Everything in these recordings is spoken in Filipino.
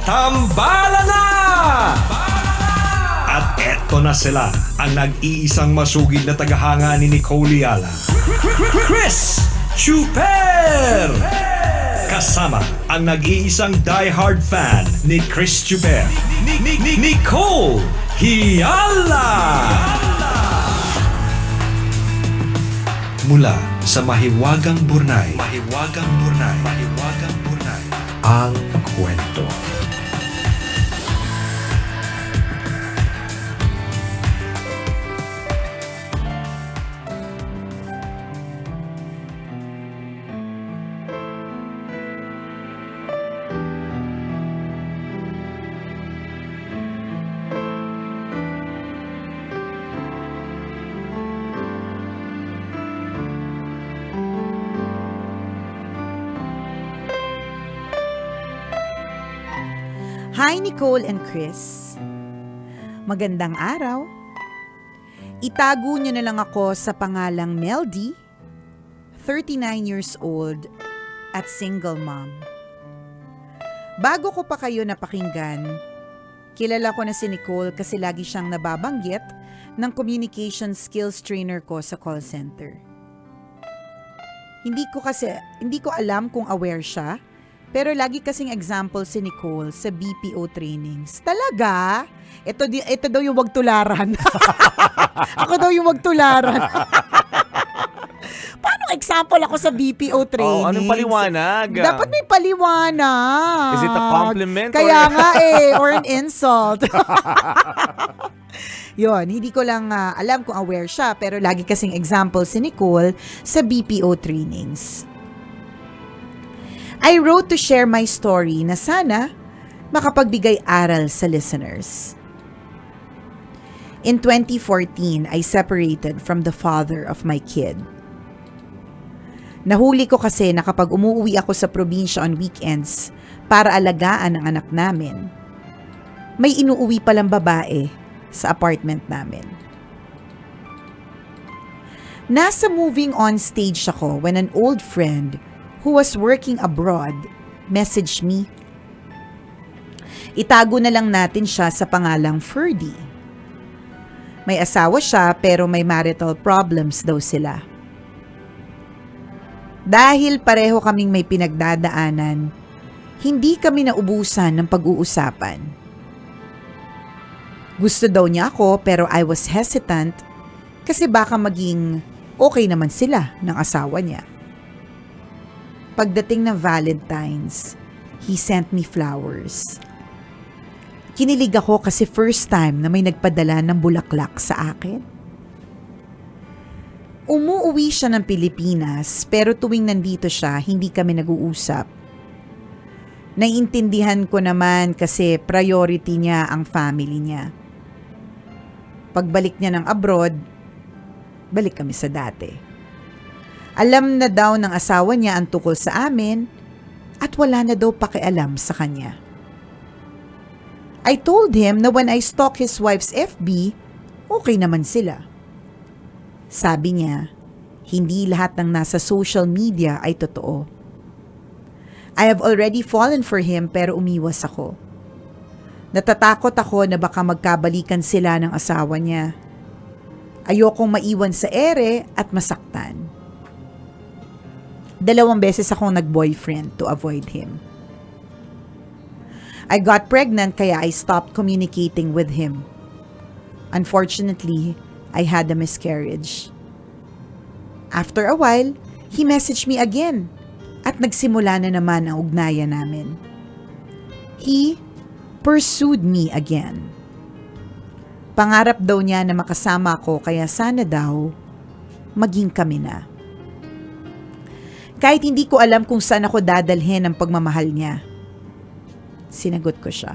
Tambala na! At eto na sila, ang nag-iisang masugid na tagahanga ni Nicole Yala, Chris Chuper! Kasama ang nag-iisang diehard fan ni Chris Chuper, Nicole Yala! Mula sa Mahiwagang Burnay, ang kwento. Hi Nicole and Chris. Magandang araw. Itago niyo na lang ako sa pangalang Meldy, 39 years old at single mom. Bago ko pa kayo napakinggan, kilala ko na si Nicole kasi lagi siyang nababanggit ng communication skills trainer ko sa call center. Hindi ko alam kung aware siya. Pero lagi kasing example si Nicole sa BPO trainings. Talaga? Ito daw yung wag tularan. Ako daw yung wag tularan. Paano example ako sa BPO trainings? Anong paliwanag? Dapat may paliwanag. Is it a compliment? Kaya nga or an insult. Yun, hindi ko lang alam kung aware siya. Pero lagi kasing example si Nicole sa BPO trainings. I wrote to share my story na sana makapagbigay aral sa listeners. In 2014, I separated from the father of my kid. Nahuli ko kasi na kapag umuwi ako sa probinsya on weekends para alagaan ang anak namin, may inuuwi palang babae sa apartment namin. Nasa moving on stage ako when an old friend who was working abroad messaged me. Itago na lang natin siya sa pangalang Ferdy. May asawa siya pero may marital problems daw sila. Dahil pareho kaming may pinagdadaanan, hindi kami naubusan ng pag-uusapan. Gusto daw niya ako pero I was hesitant kasi baka maging okay naman sila ng asawa niya. Pagdating ng Valentine's, he sent me flowers. Kinilig ako kasi first time na may nagpadala ng bulaklak sa akin. Umuuwi siya ng Pilipinas pero tuwing nandito siya, hindi kami nag-uusap. Naiintindihan ko naman kasi priority niya ang family niya. Pagbalik niya ng abroad, balik kami sa dati. Alam na daw ng asawa niya ang tukol sa amin at wala na daw pakialam sa kanya. I told him na when I stalk his wife's FB, okay naman sila. Sabi niya, hindi lahat ng nasa social media ay totoo. I have already fallen for him pero umiwas ako. Natatakot ako na baka magkabalikan sila ng asawa niya. Ayokong maiwan sa ere at masaktan. 2 beses akong nag-boyfriend to avoid him. I got pregnant kaya I stopped communicating with him. Unfortunately, I had a miscarriage. After a while, he messaged me again at nagsimula na naman ang ugnayan namin. He pursued me again. Pangarap daw niya na makasama ako kaya sana daw maging kami na. Kahit hindi ko alam kung saan ako dadalhin ang pagmamahal niya. Sinagot ko siya.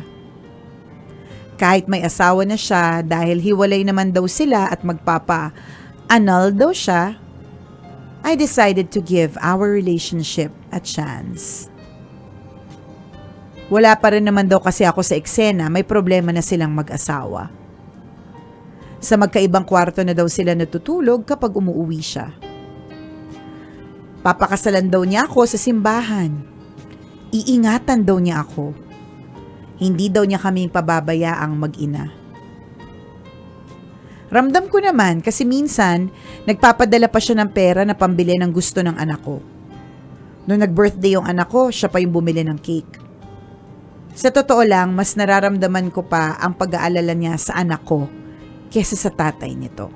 Kahit may asawa na siya dahil hiwalay naman daw sila at magpapa-annul daw siya, I decided to give our relationship a chance. Wala pa rin naman daw kasi ako sa eksena, may problema na silang mag-asawa. Sa magkaibang kwarto na daw sila natutulog kapag umuuwi siya. Papakasalan daw niya ako sa simbahan. Iingatan daw niya ako. Hindi daw niya kaming pababayaang mag-ina. Ramdam ko naman kasi minsan nagpapadala pa siya ng pera na pambili ng gusto ng anak ko. Noong nag-birthday yung anak ko, siya pa yung bumili ng cake. Sa totoo lang, mas nararamdaman ko pa ang pag-aalala niya sa anak ko kesa sa tatay nito.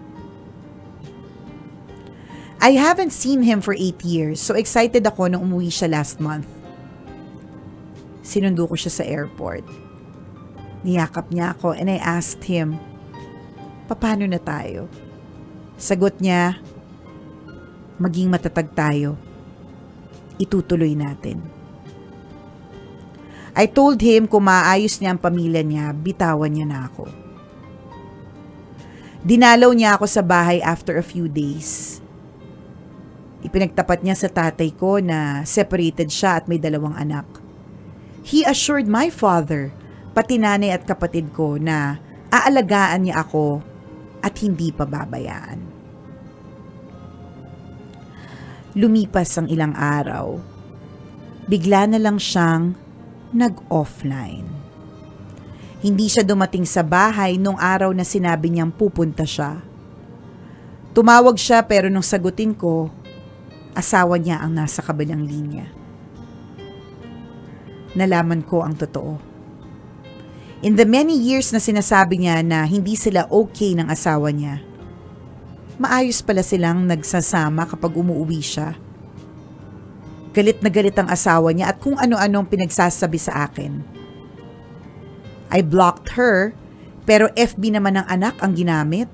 I haven't seen him for 8 years, so excited ako nung umuwi siya last month. Sinundo ko siya sa airport. Niyakap niya ako and I asked him, paano na tayo? Sagot niya, maging matatag tayo. Itutuloy natin. I told him kung maayos niya ang pamilya niya, bitawan niya na ako. Dinalaw niya ako sa bahay after a few days. Ipinagtapat niya sa tatay ko na separated siya at may 2 anak. He assured my father, pati nanay at kapatid ko na aalagaan niya ako at hindi pababayaan. Lumipas ang ilang araw. Bigla na lang siyang nag-offline. Hindi siya dumating sa bahay nung araw na sinabi niyang pupunta siya. Tumawag siya pero nung sagutin ko, asawa niya ang nasa kabilang linya. Nalaman ko ang totoo. In the many years na sinasabi niya na hindi sila okay ng asawa niya, maayos pala silang nagsasama kapag umuwi siya. Galit na galit ang asawa niya at kung ano-anong pinagsasabi sa akin. I blocked her, pero FB naman ng anak ang ginamit.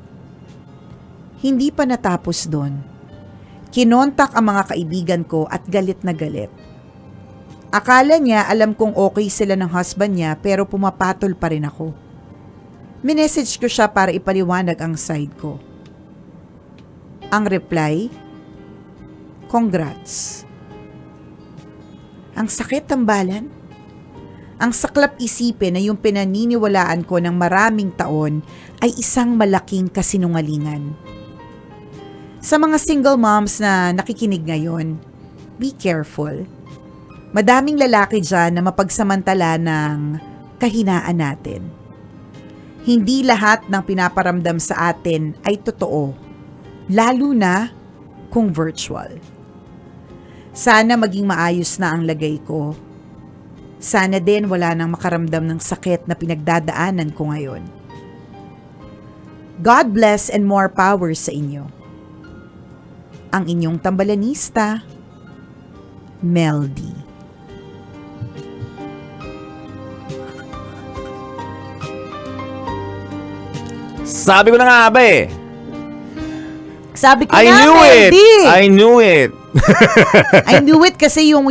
Hindi pa natapos doon. Kinontak ang mga kaibigan ko at galit na galit. Akala niya alam kong okay sila ng husband niya pero pumapatol pa rin ako. Minessage ko siya para ipaliwanag ang side ko. Ang reply, congrats. Ang sakit tambalan. Ang saklap isipin na yung pinaniniwalaan ko ng maraming taon ay isang malaking kasinungalingan. Sa mga single moms na nakikinig ngayon, be careful. Madaming lalaki dyan na mapagsamantala ng kahinaan natin. Hindi lahat ng pinaparamdam sa atin ay totoo, lalo na kung virtual. Sana maging maayos na ang lagay ko. Sana din wala nang makaramdam ng sakit na pinagdadaanan ko ngayon. God bless and more power sa inyo. Ang inyong tambalanista, Mel D. Sabi ko na nga ba eh. Sabi ko I nga, knew Mel it! D. I knew it! I knew it kasi yung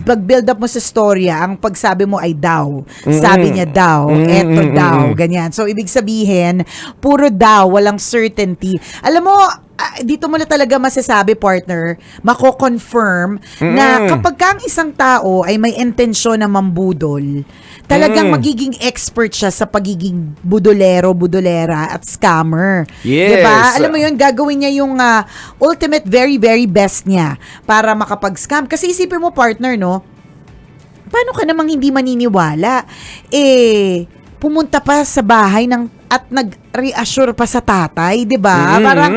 pag-build up mo sa storya, ang pagsabi mo ay daw. Sabi niya daw, eto daw, ganyan. So, ibig sabihin, puro daw, walang certainty. Alam mo, dito mo na talaga masasabi, partner, mako-confirm na kapag ang isang tao ay may intensyon na mambudol, talagang magiging expert siya sa pagiging budolero, budolera at scammer. Yes. Diba? Alam mo yun, gagawin niya yung ultimate very, very best niya para makapag-scam. Kasi isipin mo, partner, no? Paano ka namang hindi maniniwala? Pumunta pa sa bahay at nag-reassure pa sa tatay, 'di ba? Parang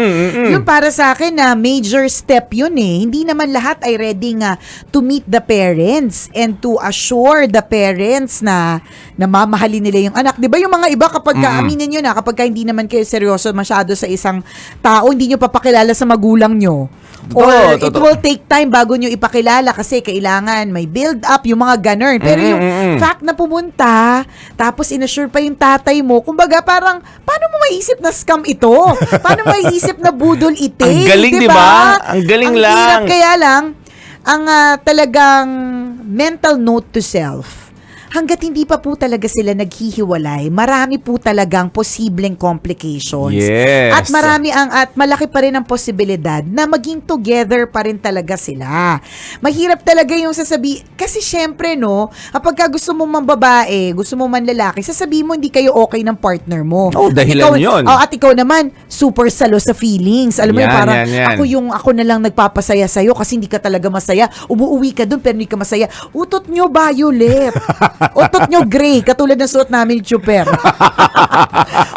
yung para sa akin na major step 'yun eh. Hindi naman lahat ay ready nga to meet the parents and to assure the parents na mamahalin nila yung anak. 'Di ba yung mga iba kapag aminin niyo na kapag hindi naman kayo seryoso masyado sa isang tao, hindi niyo papakilala sa magulang niyo. Or it will take time bago nyo ipakilala kasi kailangan may build up yung mga ganun. Pero yung fact na pumunta, tapos inassure pa yung tatay mo, kumbaga parang, paano mo maiisip na scam ito? Paano mo maiisip na budol ite? Ang galing, diba? Ang galing lang. Ang hirap kaya lang, ang talagang mental note to self, hanggat hindi pa po talaga sila naghihiwalay, marami po talagang posibleng complications. Yes. At malaki pa rin ang posibilidad na maging together pa rin talaga sila. Mahirap talaga yung kasi syempre no, kapag gusto mo man babae, gusto mo man lalaki, sasabihin mo hindi kayo okay ng partner mo. Oh, dahilan yun. At ikaw naman, super salo sa feelings. Alam mo yun, parang yan. ako na lang nagpapasaya sa'yo kasi hindi ka talaga masaya. Umuwi ka dun pero hindi ka masaya. Utot nyo, Violet. Utot nyo gray, katulad ng suot namin Chuper.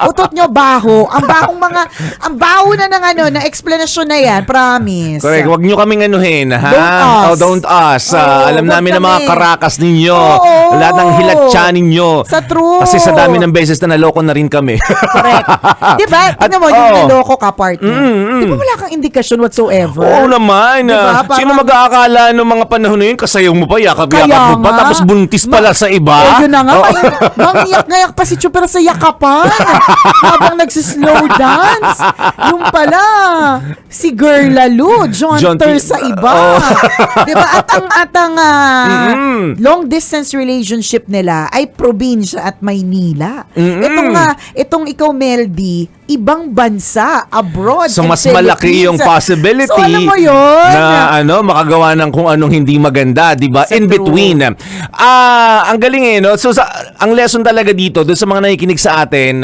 Utot nyo baho. Ang baho na ng na explanation na yan, promise. Correct. Huwag nyo kaming anuhin, ha? Don't us. Oh, don't us. Alam wag namin ang mga kami. karakas ninyo. Oo. Lahat ng hilatsa ninyo. Sa true. Kasi sa dami ng beses na naloko na rin kami. Correct. Diba? Tingnan mo, yung naloko ka, partner. Di ba wala kang indikasyon whatsoever? Oo naman. Diba? Parang- Sino mag-aakala noong mga panahon na yun? Kasayaw mo pa, yakap-yakap Kaya mo pa, nga. tapos buntis pala sa iba. Oh, yun na nga. Oo. Mangiyak-ngayak pa si Chuper sa yakapan. Habang nagsislow dance. Yung pala, si Girl Lalo, John Ter T- sa iba. Oh. Diba? At ang long distance relationship nila ay probinsya at Maynila. Itong ikaw, Meldy, ibang bansa, abroad. So and mas malaki Philippines. yung possibility So alam mo yun. na makagawa ng kung anong hindi maganda, 'di ba? Sa In true. between. Ang galing no. So ang lesson talaga dito doon sa mga nakikinig sa atin,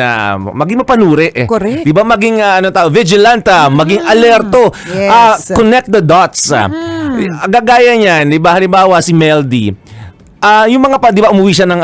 maging mapanuri Correct. 'Di ba? Maging vigilant, maging alerto. Yes. Connect the dots. Gagaya niyan, 'di ba? Halimbawa si Meldy. Yung mga di ba umuwi siya ng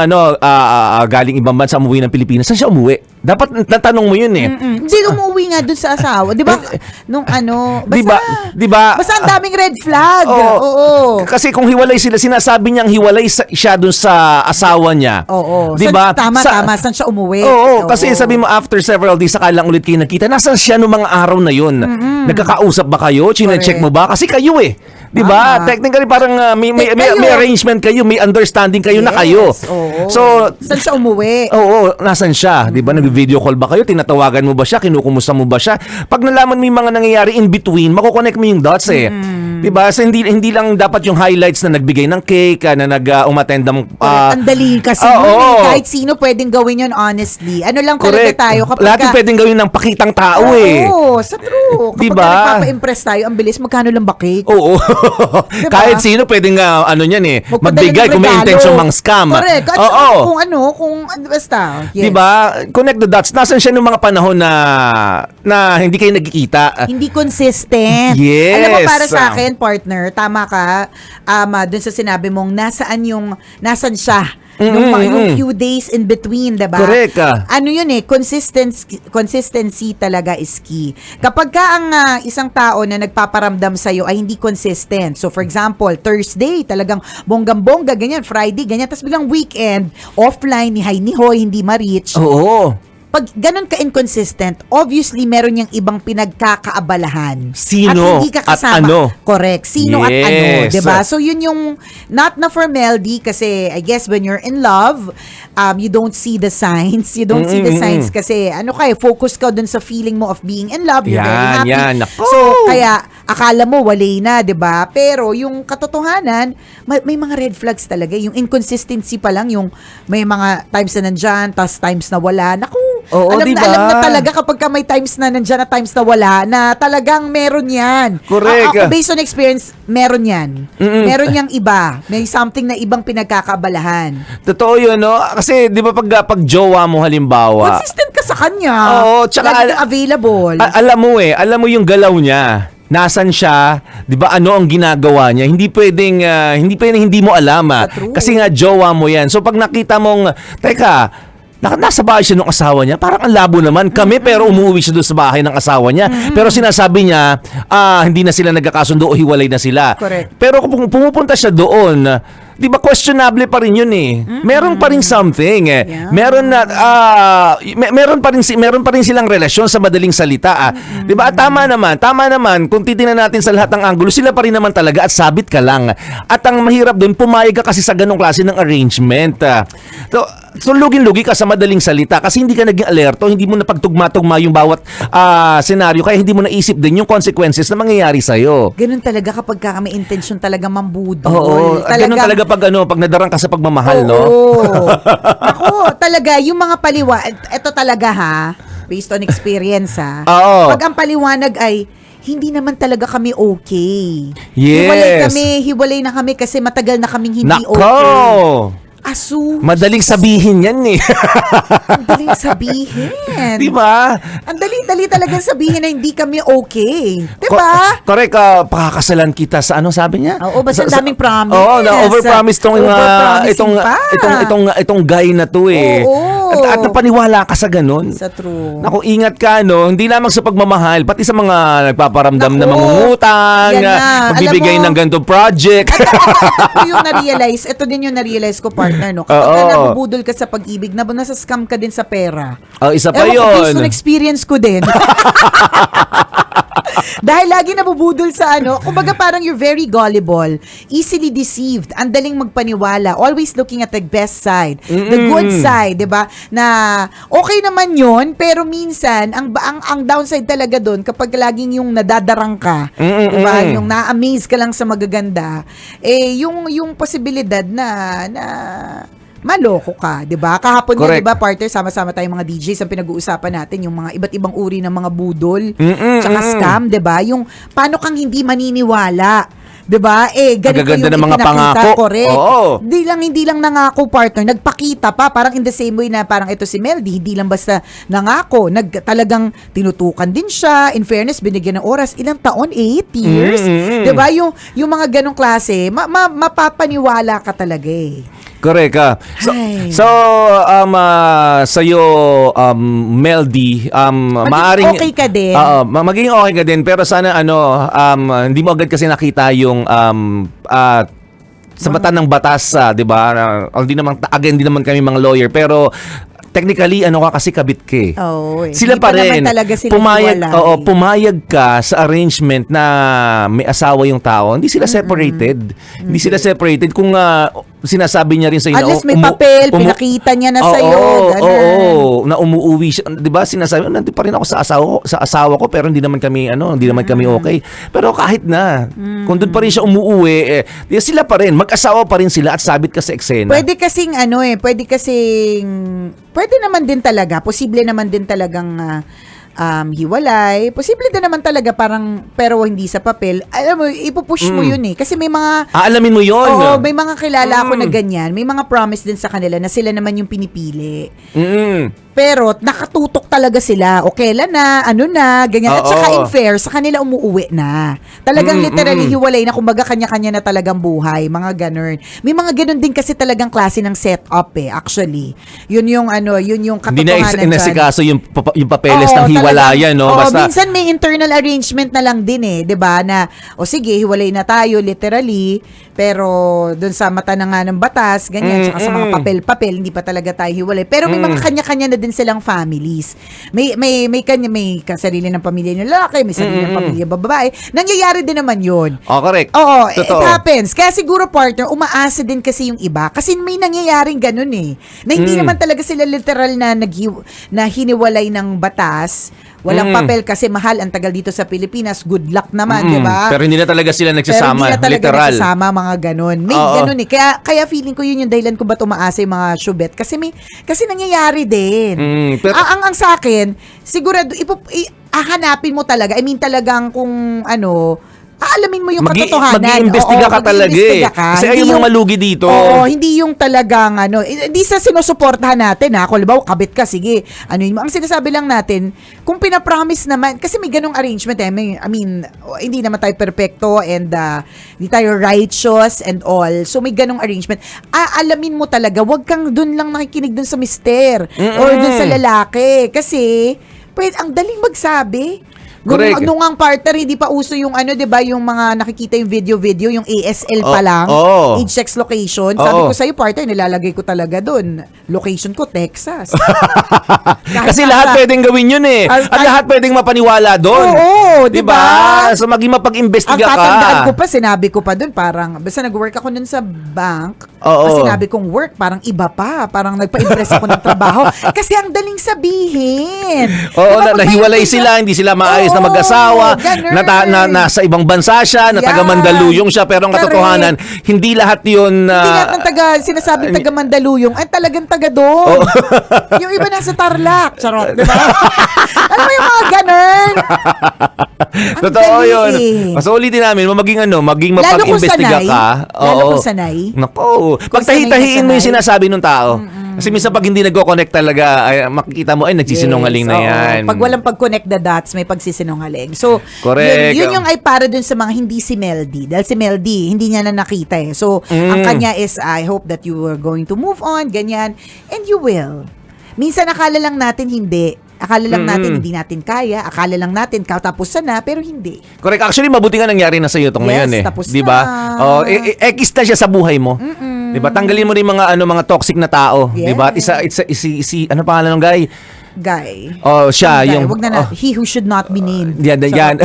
galing ibang bansa, umuwi ng Pilipinas. Saan siya umuwi? Dapat natanong mo yun eh. Hindi umuwi nga dun sa asawa. Di ba? Nung basta, Di ba? basta ang daming red flag. Oo. Oo. Kasi kung hiwalay sila, sinasabi niyang hiwalay siya dun sa asawa niya. Oo. Di ba? Tama. Saan siya umuwi? Oo, kasi sabi mo after several days, saka lang ulit kayo nagkita. Nasaan siya nung mga araw na yun? Nagkakausap ba kayo? Chine-check mo ba? Kasi kayo eh. Di ba? Tama. Technically parang may Kayo. arrangement kayo, may understanding kayo na kayo. Oo. So, saan siya umuwi? oo, nasan siya? 'Di ba? Nagvi-video call ba kayo? Tinatawagan mo ba siya? Kinukumusta mo ba siya? Pag nalaman mo yung mga nangyayari in between, mako-connect mo yung dots eh. 'Di ba? So, hindi lang dapat yung highlights na nagbigay ng cake, na umattend ng Ang dali kasi oo. nun eh. Kahit sino pwedeng gawin yun honestly. Ano lang correct. talaga tayo kapag Lahat yung pwedeng gawin ng pakitang tao eh. Oo, sa true. Kapag Diba? nagpapa-impress tayo, ang bilis, magkano lang ba cake? Oo. Diba? Kahit sino pwedeng niyan eh, Magpadala magbigay ng kung may regalo. intention mang scam. Correct. At Oo. kung basta. Yes. 'Di ba? Connect the dots. Nasaan siya nung mga panahon na hindi kayo nagkikita? Hindi consistent. Yes. Alam mo, para sa akin, partner, tama ka, dun sa sinabi mong nasan siya. Yung few days in between, diba? Correct. Ano yun eh, consistency talaga is key. Kapag ka ang isang tao na nagpaparamdam sa'yo ay hindi consistent, so for example, Thursday, talagang bonggang-bongga, ganyan, Friday, ganyan, tapos biglang weekend, offline, ni hi, ni hoy, hindi ma-reach. Oo. Pag ganun ka-inconsistent, obviously meron niyang ibang pinagkakaabalahan. Sino at hindi ka at kasama. ano. Correct. Sino at ano, Yes. 'di ba? So yun yung not na for Meldy kasi I guess when you're in love, you don't see the signs. You don't see the signs kasi focus ka dun sa feeling mo of being in love. You're very happy. Yan. Naku. So kaya akala mo walay na, 'di ba? Pero yung katotohanan, may mga red flags talaga. Yung inconsistency pa lang, yung may mga times na nandyan, tas times na wala. Naku, Oo, alam diba? na talaga kapag ka may times na nandyan na times na wala, na talagang meron yan. Correct. Ako, based on experience, meron yan. Meron yang iba. May something na ibang pinagkakabalahan. Totoo yun, no? Kasi, di ba, pag jowa mo halimbawa, Consistent ka sa kanya. Oo, tsaka Lagi kang available. alam mo yung galaw niya. Nasaan siya? 'Di ba ano ang ginagawa niya? Hindi pwedeng hindi mo alam. Sa true. Kasi nga jowa mo 'yan. So pag nakita mong teka, nasa bahay siya ng asawa niya, parang ang labo naman. Kami pero umuwi siya doon sa bahay ng asawa niya. Pero sinasabi niya, hindi na sila nagkakasundo o hiwalay na sila. Correct. Pero kung pumupunta siya doon, 'di ba questionable pa rin 'yun eh. Meron pa rin something eh. Yeah. Meron pa rin silang relasyon sa madaling salita. 'Di ba? Tama naman kung titingnan natin sa lahat ng anggulo, sila pa rin naman talaga at sabit ka lang. At ang mahirap doon, pumayag ka kasi sa ganong klase ng arrangement. So lugin-lugi ka sa madaling salita kasi hindi ka naging alerto, hindi mo napagtugma-tugma yung bawat senaryo, kaya hindi mo naisip din yung consequences na mangyayari sa'yo. Ganun talaga kapag ka may intention talaga mambudol. Oo, ganun talaga pag nadarang ka sa pagmamahal, no? Oo. Ako, talaga, yung mga ito talaga based on experience Oo. Pag ang paliwanag ay, hindi naman talaga kami okay. Yes. Hiwalay na kami kasi matagal na kaming hindi Nako! okay. Asus. Madaling sabihin yan eh. Ang daling sabihin. Di ba? Ang dali-dali talagang sabihin na hindi kami okay. Di ba? Correct, pakakasalan kita sa ano sabi niya? Oo, basta ang daming promise. Oo, na-overpromise Overpromising pa. itong guy na to eh. Oo. At napaniwala ka sa ganun. Sa true. Naku, ingat ka, no? Hindi lamang sa pagmamahal, pati sa mga nagpaparamdam na Naku, mangungutang, yan na. magbibigay Alam mo, ng ganitong project. Ito din yung na-realize ko, partner, no? Kapag Oo. ka nabubudol ka sa pag-ibig, nasa-scam ka din sa pera. Isa pa Ewan ko, based yun. on experience ko din. Dahil lagi nabubudol sa ano, kumbaga parang you're very gullible, easily deceived, ang daling magpaniwala, always looking at the best side, the good side, 'di ba? Na okay naman 'yon, pero minsan ang downside talaga doon kapag laging yung nadadarang ka, 'di ba? Yung na-amaze ka lang sa magaganda, yung posibilidad na maloko ka, 'di ba? Kahapon nga, 'di ba, partner, sama-sama tayong mga DJs ang pinag-uusapan natin yung mga iba't ibang uri ng mga budol, tsaka scam, 'di ba? Yung paano kang hindi maniniwala, 'di ba? Ganito Gaganda yung ng mga ipinakita, pangako. correct. Oo. Hindi lang nangako, partner, nagpakita pa, parang in the same way na parang ito si Meldy, hindi lang basta nangako, talagang tinutukan din siya. In fairness, binigyan ng oras, ilang taon? 8 years? 'Di ba? Yung mga ganong klase, mapapaniwala ka talaga eh. Correct ka. Ay. Sa'yo, Meldy, maaring okay ka din. maging okay ka din, pero sana hindi mo agad kasi nakita yung sa mata ng batas, 'di ba? Hindi naman kami mga lawyer, pero technically kasi kabit ka eh. Sila hindi pa naman rin talaga sila pumayag, hiwalay. pumayag ka sa arrangement na may asawa yung tao. Hindi sila separated. Hindi sila separated kung sinasabi niya rin sa Unless may papel, pinakita niya na sa'yo, ganun. na umuuwi siya. 'Di ba? Sinasabi, nandito pa rin ako sa asawa ko, pero hindi naman kami okay. Pero kahit na, kung doon pa rin siya umuuwi, sila pa rin, mag-asawa pa rin sila at sabit ka sa eksena. Pwede naman din talaga, posible naman din talagang hiwalay. Posible din naman talaga parang, pero hindi sa papel. Alam mo, ipupush mo yun eh. Kasi may mga... Aalamin mo yun. Oo, may mga kilala ako na ganyan. May mga promise din sa kanila na sila naman yung pinipili. Pero nakatutok talaga sila. O kailan na, ano na, ganyan. At saka in fair, sa kanila umuuwi na. Talagang literally hiwalay na, kumbaga kanya-kanya na talagang buhay. Mga ganun. May mga ganun din kasi talagang klase ng setup eh, actually. Yun yung Hindi katotohanan na inasikaso yung papeles ng hiwalayan, no? Basta minsan may internal arrangement na lang din eh, 'di ba? Na sige, hiwalay na tayo literally, pero doon sa mata na nga ng batas, ganyan, tsaka sa mga papel-papel, hindi pa talaga tayo hiwalay. Pero may mga kanya-kanya na din silang families. May sarili ng pamilya ng lalaki, may sarili ng pamilya babae. Nangyayari din naman 'yun. correct. Oo, Totoo. it happens. Kaya siguro, partner, umaasa din kasi yung iba. Kasi may nangyayaring ganun eh. Na hindi naman talaga sila literal na hiniwalay ng batas. Walang papel kasi mahal ang tagal dito sa Pilipinas. Good luck naman, di ba? Pero hindi na talaga sila Pero nagsasama, hindi na talaga literal. nagsasama, mga ganun. May ganun eh. Kaya feeling ko yun yung dahilan kung ba't umaasa yung mga showbet. Kasi nangyayari din. Pero, Ang sa akin, sigurado, hahanapin mo talaga. I mean, talagang kung aalamin mo yung katotohanan. Mag-iimbestiga ka talaga eh. Kasi ayaw mong malugi dito. Oo, hindi yung talagang hindi sa sinusuportahan natin ha. Kung halimbawa, kabit ka, sige. Ang sinasabi lang natin, kung pinapromise naman, kasi may ganong arrangement eh. Hindi naman tayo perfecto and hindi tayo righteous and all. So may ganong arrangement. Alamin mo talaga, wag kang dun lang nakikinig dun sa mister or dun sa lalaki. Kasi, ang daling magsabi. Correct. Nung ang partner, hindi pa uso yung di ba, yung mga nakikita yung video, yung ASL pa lang, age, sex, location. Sabi ko sa'yo, partner, nilalagay ko talaga doon. Location ko, Texas. Kasi lahat pwedeng gawin yun eh. At lahat pwedeng mapaniwala doon. Oo, di ba? So maging mapag-imbestiga Ang ka. tatandaan ko pa, sinabi ko pa doon, parang, basta nag-work ako nun sa bank, sinabi kong work, parang iba pa. Parang nagpa-impress ako ng trabaho. Kasi ang daling sabihin. Nahiwalay sila, hindi sila maayos na mag-asawa, nasa ibang bansa siya, na taga Mandaluyong siya, pero ang katotohanan, hindi lahat yun. Hindi lahat ng sinasabing taga Mandaluyong, ay talagang taga doon. Yung iba nasa Tarlac, charot, di ba? mo yung mga ganun? Ang Totoo dali yun. eh. Mas ulitin namin, maging maging Lalo kung mapag-imbestiga sanay. ka. Lalo Oo. kung sanay. Nako. Kung Pag tahi-tahiin mo yung sanay. sinasabi ng tao. Kasi minsan pag hindi nagko-connect talaga, ay, makikita mo, ay, nagsisinungaling na oo. yan. Pag walang pag-connect the dots, may pagsisinungaling. So, Correct. yun yung ay para dun sa mga hindi si Meldy. Dahil si Meldy, hindi niya na nakita eh. So, ang kanya is, I hope that you are going to move on, ganyan. And you will. Minsan akala lang natin hindi. Akala lang natin hindi natin kaya. Akala lang natin katapusan na, pero hindi. Correct. Actually, mabuti nga nangyari na sa iyo tong Yes, ngayon eh. tapos 'Di ba? na. Oh, ekis na siya sa buhay mo. 'Di ba? Tanggalin mo rin mga toxic na tao, 'di ba? At si ano pangalan ng guy? Guy. Oh, siya Guy. yung Wag na he who should not be named. Yan, So, yan.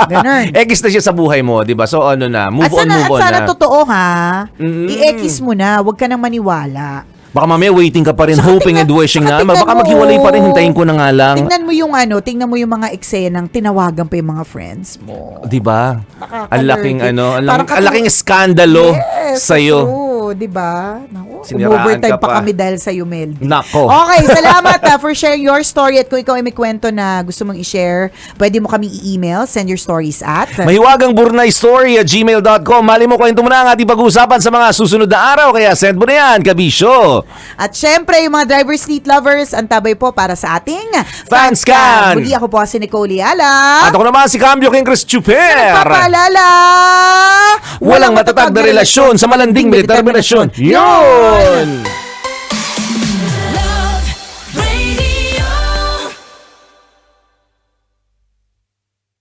ganun. Ekis na siya sa buhay mo, 'di ba? So ano na, move on sana na. totoo ha. I-ekis mo na, wag ka nang maniwala. Baka mamaya waiting ka pa rin, Saka hoping and wishing na. tingnan Baka mo. maghiwalay pa rin, hintayin ko na nga lang. Tingnan mo yung mga eksenang tinawagan pa yung mga friends mo. 'Di ba? Nakaka-nervy. Ang laking Parang ang laking skandalo sa iyo. Oo, 'di ba? Naku, Siniraan overtime ka pa. pa kami dahil sa iyo, Meldy. Nako. Okay, salamat for sharing your story at kung ikaw ay may kwento na gusto mong i-share, pwede mo kami i-email, send your stories at Mahiwagang burnaystory@gmail.com. Mali mo, kwento mo na ang ating pag-uusapan sa mga susunod na araw. Kaya send mo na yan, kabisyo. At syempre, yung mga driver seat lovers, antabay po para sa ating Fanscan. Muli ako po si Nicole Yala. At ako naman si Cambio King Chris Chuper. Papaalala! Walang matatag na relasyon sa malanding may determinasyon. Yun!